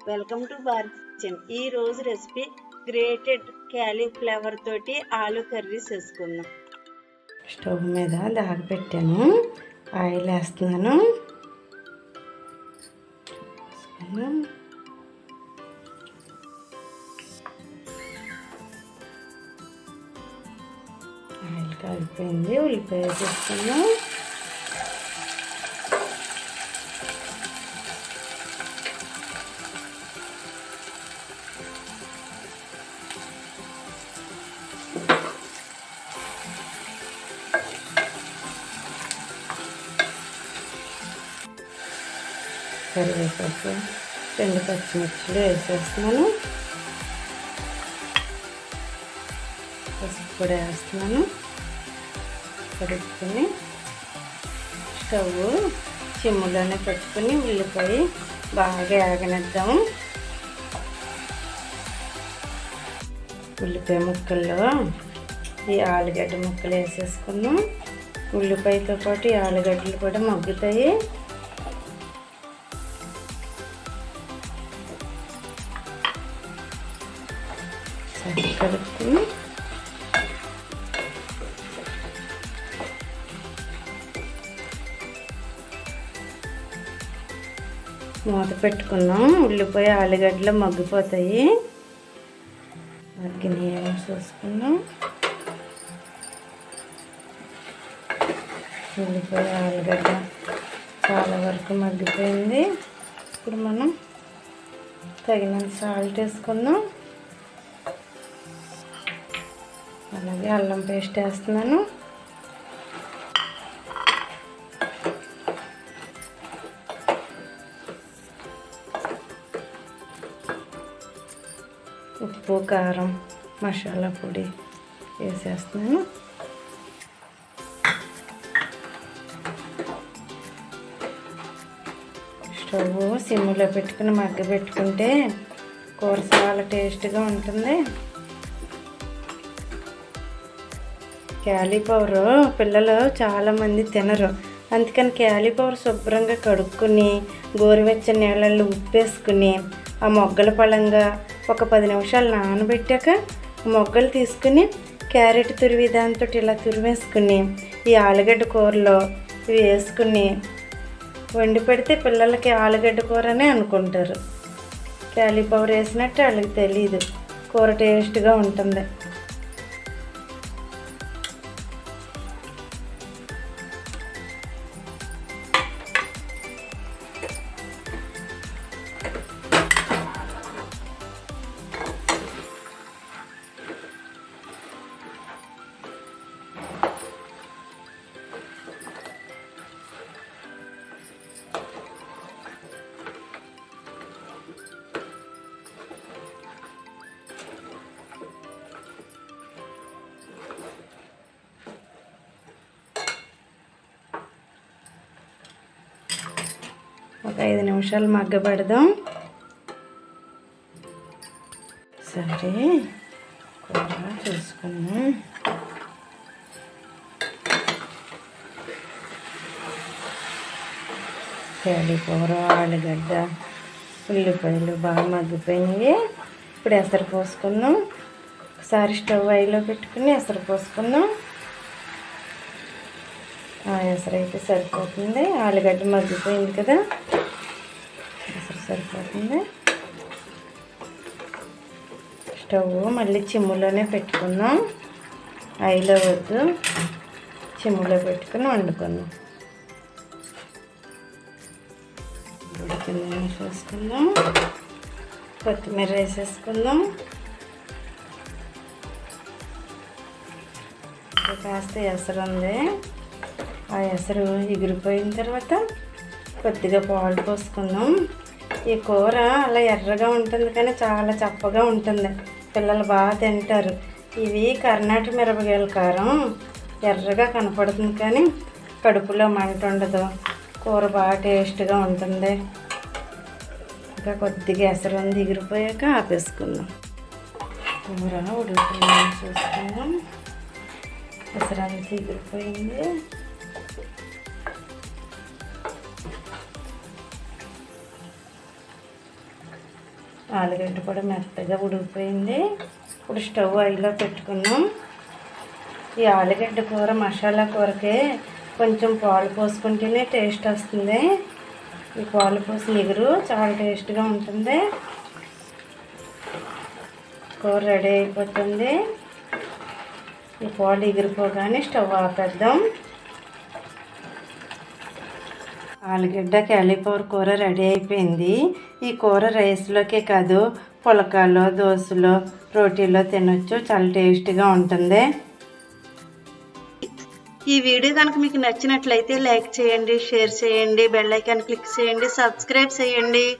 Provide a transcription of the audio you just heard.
Welcome to Bharat kitchen. ఈ రోజు recipe grated cauliflower తోటి ఆలు కర్రీ చేసుకుందాం. స్టవ్ మీద దాగి పెట్టాను, ఆయిల్ వేస్తున్నాను. ఆయిల్ కాలిపోయింది, ఉల్లిపాయ వేసేస్తున్నాం. కరివేపాకు, 2 పచ్చిమిర్చిలు వేసేస్తున్నాను. పసుపు కూడా వేస్తున్నాను. కలుపుకొని స్టవ్ చిమ్ములోనే పెట్టుకొని ఉల్లిపాయ బాగా ఆగనిద్దాము. ఉల్లిపాయ ముక్కల్లో ఈ ఆలుగడ్డ ముక్కలు వేసేసుకున్నాం. ఉల్లిపాయతో పాటు ఈ ఆలుగడ్డలు కూడా మగ్గుతాయి. కలుపుకుని మూత పెట్టుకున్నాం. ఉల్లిపాయ ఆలుగడ్డలు మగ్గిపోతాయి. మగ్గిన చూసుకున్నాం. ఉల్లిపాయ ఆలుగడ్డ చాలా వరకు మగ్గిపోయింది. ఇప్పుడు మనం తగినంత సాల్ట్ వేసుకుందాం. అలాగే అల్లం పేస్ట్ వేస్తున్నాను. ఉప్పు, కారం, మసాలా పొడి వేసేస్తున్నాను. స్టవ్ సిమ్లో పెట్టుకుని మగ్గబెట్టుకుంటే కూర చాలా టేస్ట్గా ఉంటుంది. క్యాలీఫ్లవర్ పిల్లలు చాలామంది తినరు, అందుకని క్యాలీఫ్లవర్ శుభ్రంగా కడుక్కొని గోరువెచ్చని నీళ్ళల్లో ఉప్పేసుకుని ఆ మొగ్గల పళంగా ఒక 10 నిమిషాలు నానబెట్టాక మొగ్గలు తీసుకుని క్యారెట్ తురివి దాంతో ఇలా తురివేసుకుని ఈ ఆలుగడ్డ కూరలో ఇవి వేసుకుని వండి పెడితే పిల్లలకి ఆలుగడ్డ కూర అనే అనుకుంటారు. క్యాలీఫ్లవర్ వేసినట్టు వాళ్ళకి తెలీదు. కూర టేస్ట్గా ఉంటుంది. ఒక 5 నిమిషాలు మగ్గబెడదాం. సరే కూర చూసుకున్నాం. క్యాలీఫ్లవర్, ఆలుగడ్డ, ఉల్లిపాయలు బాగా మగ్గిపోయినాయి. ఇప్పుడు ఎసరు పోసుకుందాం. ఒకసారి స్టవ్ ఐలో పెట్టుకుని ఎసరు పోసుకుందాం. ఎసరు అయితే సరిపోతుంది. ఆలుగడ్డ మగ్గిపోయింది కదా, ఎసరు సరిపోతుంది. స్టవ్ మళ్ళీ చిమ్ములోనే పెట్టుకుందాం. ఐలో వద్దు, చిమ్ములో పెట్టుకుని వండుకుందాం. ఉడికిందని చూసుకుందాం. కొత్తిమీర వేసేసుకుందాం. కాస్త ఎసరు ఉంది. ఆ ఎసరు ఎగిరిపోయిన తర్వాత కొద్దిగా పాలు పోసుకుందాం. ఈ కూర అలా ఎర్రగా ఉంటుంది కానీ చాలా చప్పగా ఉంటుంది. పిల్లలు బాగా తింటారు. ఇవి కర్ణాటక మిరపకాయల కారం, ఎర్రగా కనపడుతుంది కానీ కడుపులో మంట ఉండదు. కూర బాగా టేస్ట్గా ఉంటుంది. ఇంకా కొద్దిగా ఎసరు ఉంది, ఎగిరిపోయాక ఆపేసుకుందాం. కూర ఉడుకుతుందని చూసుకుందాం. ఎసరు అంతా ఎగిరిపోయింది. ఆలుగడ్డ కూడా మెత్తగా ఉడికిపోయింది. ఇప్పుడు స్టవ్ హైలో పెట్టుకున్నాం. ఈ ఆలుగడ్డ కూర మసాలా కూరకి కొంచెం పాలు పోసుకుంటేనే టేస్ట్ వస్తుంది. ఈ పాలు పోసిన ఎగురు చాలా టేస్ట్గా ఉంటుంది. కూర రెడీ అయిపోతుంది. ఈ పాలు ఎగిరిపోగానే స్టవ్ ఆపేద్దాం. ఆలుగడ్డ క్యాలీఫ్లవర్ కూర రెడీ అయిపోయింది. ఈ కూర రైస్లోకే కాదు, పులకాలో, దోశలో, రోటీలో తినొచ్చు. చాలా టేస్ట్గా ఉంటుంది. ఈ వీడియో కనుక మీకు నచ్చినట్లయితే లైక్ చేయండి, షేర్ చేయండి, బెల్ ఐకాన్ క్లిక్ చేయండి, సబ్స్క్రైబ్ చేయండి.